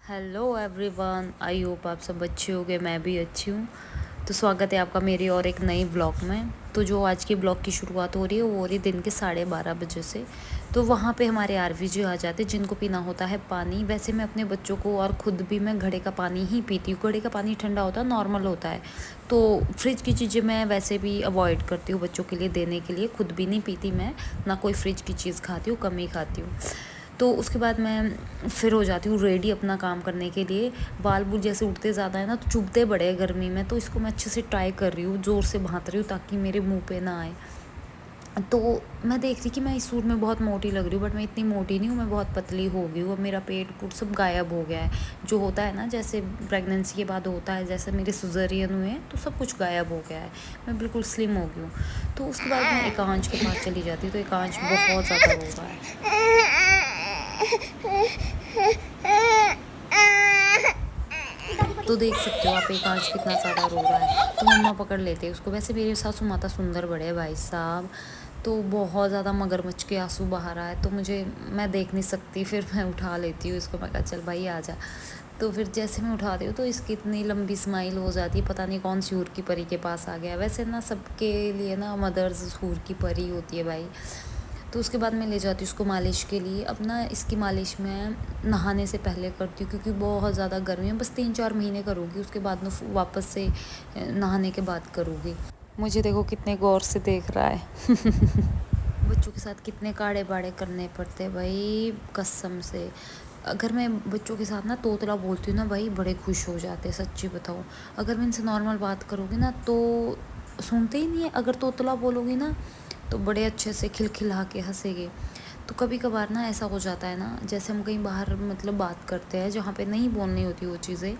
Hello everyone, I hope आप सब अच्छे होंगे। मैं भी अच्छी हूँ। तो स्वागत है आपका मेरी और एक नई ब्लॉग में। तो जो आज की ब्लॉग की शुरुआत हो रही है वो हो रही है दिन के 12:30 बजे से। तो वहाँ पे हमारे आरवी जी आ जाते हैं जिनको पीना होता है पानी। वैसे मैं अपने बच्चों को और ख़ुद भी मैं घड़े का पानी ही पीती हूँ। घड़े का पानी ठंडा होता है, नॉर्मल होता है। तो फ्रिज की चीज़ें मैं वैसे भी अवॉइड करती हूँ बच्चों के लिए देने के लिए। खुद भी नहीं पीती मैं, ना कोई फ्रिज की चीज़ खाती हूँ, कम ही खाती हूँ। तो उसके बाद मैं फिर हो जाती हूँ रेडी अपना काम करने के लिए। बाल बुल जैसे उठते ज़्यादा है ना तो चुभते बड़े हैं गर्मी में, तो इसको मैं अच्छे से ट्राई कर रही हूँ, ज़ोर से भांत रही हूँ ताकि मेरे मुंह पे ना आए। तो मैं देख रही कि मैं इस सूट में बहुत मोटी लग रही हूँ, बट मैं इतनी मोटी नहीं हूँ, मैं बहुत पतली हो गई हूँ। अब मेरा पेट पूट सब गायब हो गया है, जो होता है ना जैसे प्रेगनेंसी के बाद होता है, जैसे मेरे सिज़ेरियन हुए हैं तो सब कुछ गायब हो गया है। मैं बिल्कुल स्लिम हो गई हूँ। तो उसके बाद मैं एकांश के पास चली जाती हूँ, तो एकांश बहुत ज़्यादा रो रहा है। तो देख सकते हो आप एकांश कितना ज़्यादा रो रहा है। तो मम्मा पकड़ लेते हैं उसको। वैसे मेरे सासू माता सुंदर बड़े हैं भाई साहब। तो बहुत ज़्यादा मगरमच्छ के आंसू बहा रहा है, तो मैं देख नहीं सकती, फिर मैं उठा लेती हूँ इसको। मैं कहा चल भाई आ जा। तो फिर जैसे मैं उठाती हूँ तो इसकी इतनी लंबी स्माइल हो जाती है, पता नहीं कौन सी हूर की परी के पास आ गया। वैसे ना सबके लिए ना मदर्स हूर की परी होती है भाई। तो उसके बाद मैं ले जाती हूँ उसको मालिश के लिए। अब ना इसकी मालिश मैं नहाने से पहले करती हूँ, क्योंकि बहुत ज़्यादा गर्मी है। बस 3-4 महीने करूँगी, उसके बाद में वापस से नहाने के बाद करूँगी। मुझे देखो कितने गौर से देख रहा है। बच्चों के साथ कितने काढ़े बाड़े करने पड़ते हैं भाई, कसम से। अगर मैं बच्चों के साथ ना तोतला बोलती हूँ ना भाई, बड़े खुश हो जाते हैं, सच्ची बताऊँ। अगर मैं इनसे नॉर्मल बात करूँगी ना तो सुनते ही नहीं है। अगर तोतला बोलूँगी ना तो बड़े अच्छे से खिलखिला के हंसेंगे। तो कभी कभार ना ऐसा हो जाता है ना, जैसे हम कहीं बाहर मतलब बात करते हैं जहाँ पे नहीं बोलनी होती वो चीज़ें,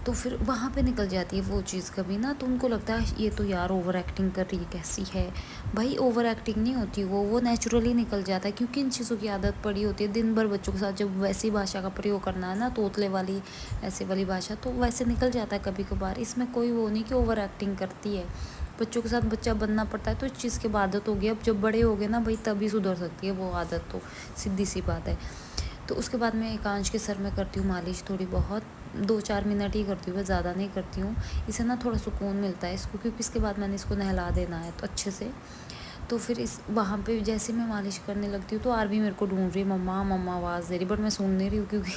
तो फिर वहाँ पे निकल जाती है वो चीज़ कभी ना। तो उनको लगता है ये तो यार ओवर एक्टिंग कर रही है, कैसी है। भाई ओवर एक्टिंग नहीं होती, वो नेचुरली निकल जाता है, क्योंकि इन चीज़ों की आदत पड़ी होती है। दिन भर बच्चों के साथ जब वैसी भाषा का प्रयोग करना है ना, तोतले वाली ऐसे वाली भाषा, तो वैसे निकल जाता है कभी कभार। इसमें कोई वो नहीं कि ओवर एक्टिंग करती है। बच्चों के साथ बच्चा बनना पड़ता है, तो इस चीज़ की आदत होगी। अब जब बड़े हो गए ना भाई, तभी सुधर सकती है वो आदत, तो सीधी सी बात है। तो उसके बाद मैं एकांश के सर में करती हूँ मालिश थोड़ी बहुत, 2-4 मिनट ही करती हूँ, बस ज़्यादा नहीं करती हूँ। इससे ना थोड़ा सुकून मिलता है इसको, क्योंकि इसके बाद मैंने इसको नहला देना है तो अच्छे से। तो फिर इस वहाँ पे जैसे मैं मालिश करने लगती हूँ तो आरवी मेरे को ढूंढ रही है, मम्मा मम्मा आवाज़ दे रही, बट मैं सुन नहीं रही हूँ, क्योंकि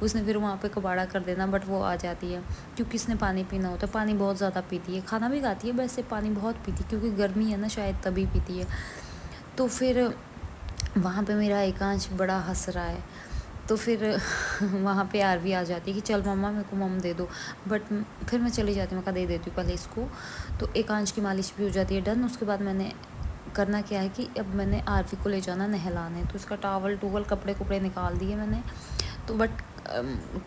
उसने फिर वहाँ पे कबाड़ा कर देना। बट वो आ जाती है, क्योंकि इसने पानी पीना होता है। पानी बहुत ज़्यादा पीती है, खाना भी खाती है, वैसे पानी बहुत पीती है, क्योंकि गर्मी है ना शायद तभी पीती है। तो फिर वहाँ पे मेरा एकांश बड़ा हंस रहा है। तो फिर वहाँ पे आरवी आ जाती है कि चल मम्मा मेरे को मम दे दो, बट फिर मैं चली जाती हूँ, मैं कहा दे देती हूँ पहले इसको। तो एकांश की मालिश भी हो जाती है डन। उसके बाद मैंने करना क्या है कि अब मैंने आरवी को ले जाना नहलाने, तो उसका टावल टूवल कपड़े कुपड़े निकाल दिए मैंने। तो बट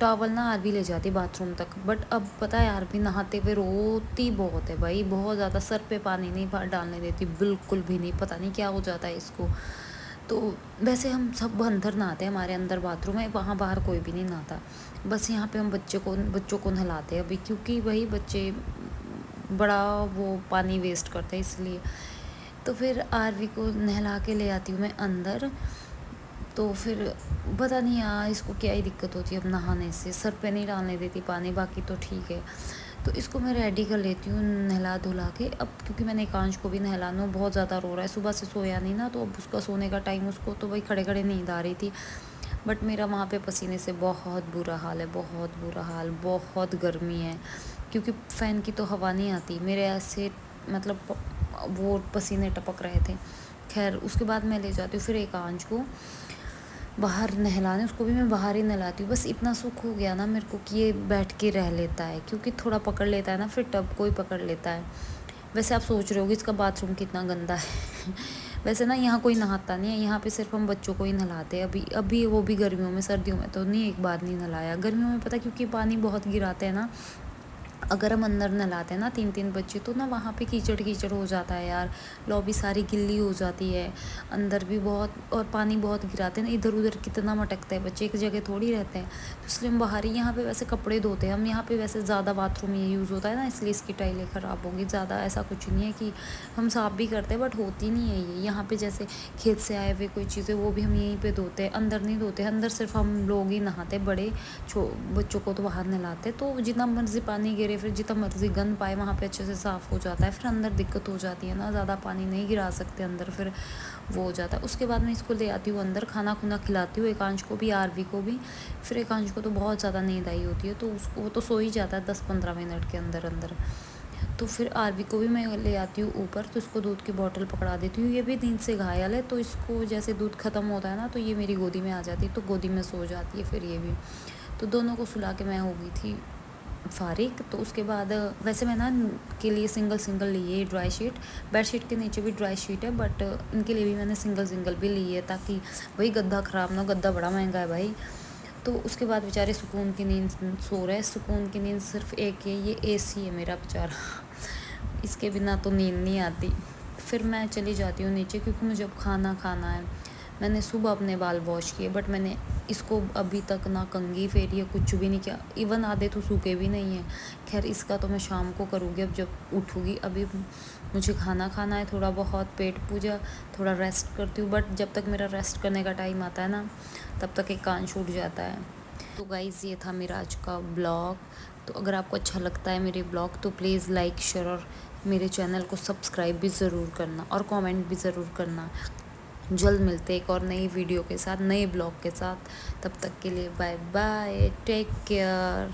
टावल ना आरवी ले जाती बाथरूम तक, बट अब पता है आरवी नहाते हुए रोती बहुत है भाई, बहुत ज़्यादा। सर पे पानी नहीं डालने देती बिल्कुल भी नहीं, पता नहीं क्या हो जाता है इसको। तो वैसे हम सब अंदर नहाते हैं, हमारे अंदर बाथरूम है, वहाँ बाहर कोई भी नहीं नहाता। बस यहाँ पे हम बच्चों को नहलाते हैं अभी, क्योंकि वही बच्चे बड़ा वो पानी वेस्ट करते हैं इसलिए। तो फिर आरवी को नहला के ले आती हूँ मैं अंदर। तो फिर पता नहीं यार इसको क्या ही दिक्कत होती है अब नहाने से, सर पे नहीं डालने देती पानी, बाकी तो ठीक है। तो इसको मैं रेडी कर लेती हूँ नहला धुला के। अब क्योंकि मैंने एकांश को भी नहलाना, बहुत ज़्यादा रो रहा है, सुबह से सोया नहीं ना, तो अब उसका सोने का टाइम, उसको तो भाई खड़े खड़े नींद आ रही थी। बट मेरा वहाँ पे पसीने से बहुत बुरा हाल है, बहुत बुरा हाल, बहुत गर्मी है, क्योंकि फ़ैन की तो हवा नहीं आती मेरे ऐसे, मतलब वो पसीने टपक रहे थे। खैर उसके बाद मैं ले जाती हूँ फिर एकांश को बाहर नहलाने, उसको भी मैं बाहर ही नहलाती हूँ। बस इतना सुख हो गया ना मेरे को कि ये बैठ के रह लेता है, क्योंकि थोड़ा पकड़ लेता है ना, फिर टब को ही पकड़ लेता है। वैसे आप सोच रहे होगे इसका बाथरूम कितना गंदा है। वैसे ना यहाँ कोई नहाता नहीं है, यहाँ पे सिर्फ हम बच्चों को ही नहलाते हैं अभी अभी, वो भी गर्मियों में। सर्दियों में तो नहीं, एक बार नहीं नहलाया। गर्मियों में पता क्योंकि पानी बहुत गिराते हैं ना, अगर हम अंदर नहलाते हैं ना 3-3 बच्चे, तो ना वहाँ पे कीचड़ कीचड़ हो जाता है यार, लॉबी सारी गिल्ली हो जाती है, अंदर भी बहुत, और पानी बहुत गिराते हैं ना, इधर उधर कितना मटकता है, बच्चे एक जगह थोड़ी रहते हैं। तो इसलिए हम बाहर ही, यहाँ पे वैसे कपड़े धोते हैं हम, यहाँ पे वैसे ज़्यादा बाथरूम ये यूज़ होता है ना, इसलिए इसकी टाइलें ख़राब होगी। ज़्यादा ऐसा कुछ नहीं है कि हम साफ़ भी करते हैं, बट होती नहीं है ये। यहाँ पे जैसे खेत से आए हुए कोई चीज़ें, वो भी हम यहीं पे धोते हैं, अंदर नहीं धोते। अंदर सिर्फ हम लोग ही नहाते, बड़े बच्चों को तो बाहर नहलाते। तो जितना मर्जी पानी गिरे, फिर जितना मर्जी गंद पाए, वहाँ पे अच्छे से साफ़ हो जाता है। फिर अंदर दिक्कत हो जाती है ना, ज़्यादा पानी नहीं गिरा सकते अंदर, फिर वो हो जाता है। उसके बाद मैं इसको ले आती हूँ अंदर, खाना खुना खिलाती हूँ एकांश को भी, आरवी को भी। फिर एकांश को तो बहुत ज़्यादा नींद आई होती है, तो उसको, वो तो सो ही जाता है 10-15 मिनट के अंदर अंदर। तो फिर आरवी को भी मैं ले आती हूँ ऊपर, तो इसको दूध की बोतल पकड़ा देती हूँ। ये भी नींद से घायल है, तो इसको जैसे दूध ख़त्म होता है ना, तो ये मेरी गोदी में आ जाती है, तो गोदी में सो जाती है फिर ये भी। तो दोनों को सुला के मैं हो गई थी फारिग। तो उसके बाद वैसे मैं ना के लिए सिंगल सिंगल ली है ड्राई शीट, बेड शीट के नीचे भी ड्राई शीट है, बट इनके लिए भी मैंने सिंगल सिंगल भी ली है, ताकि वही गद्दा ख़राब ना हो, गद्दा बड़ा महंगा है भाई। तो उसके बाद बेचारे सुकून की नींद सो रहे हैं। सुकून की नींद सिर्फ एक है, ये एसी है मेरा बेचारा, इसके बिना तो नींद नहीं आती। फिर मैं चली जाती हूँ नीचे, क्योंकि मुझे अब खाना खाना है। मैंने सुबह अपने बाल वॉश किए, बट मैंने इसको अभी तक ना कंघी फेरी है, कुछ भी नहीं किया, इवन आधे तो सूखे भी नहीं है। खैर इसका तो मैं शाम को करूँगी, अब जब उठूँगी। अभी मुझे खाना खाना है, थोड़ा बहुत पेट पूजा, थोड़ा रेस्ट करती हूँ। बट जब तक मेरा रेस्ट करने का टाइम आता है ना, तब तक एक कान छूट जाता है। तो गाइज़ ये था मेरा आज का ब्लॉग। तो अगर आपको अच्छा लगता है मेरे ब्लॉग, तो प्लीज़ लाइक शेयर और मेरे चैनल को सब्सक्राइब भी ज़रूर करना, और कमेंट भी ज़रूर करना। जल्द मिलते एक और नई वीडियो के साथ, नए ब्लॉग के साथ। तब तक के लिए बाय बाय, टेक केयर।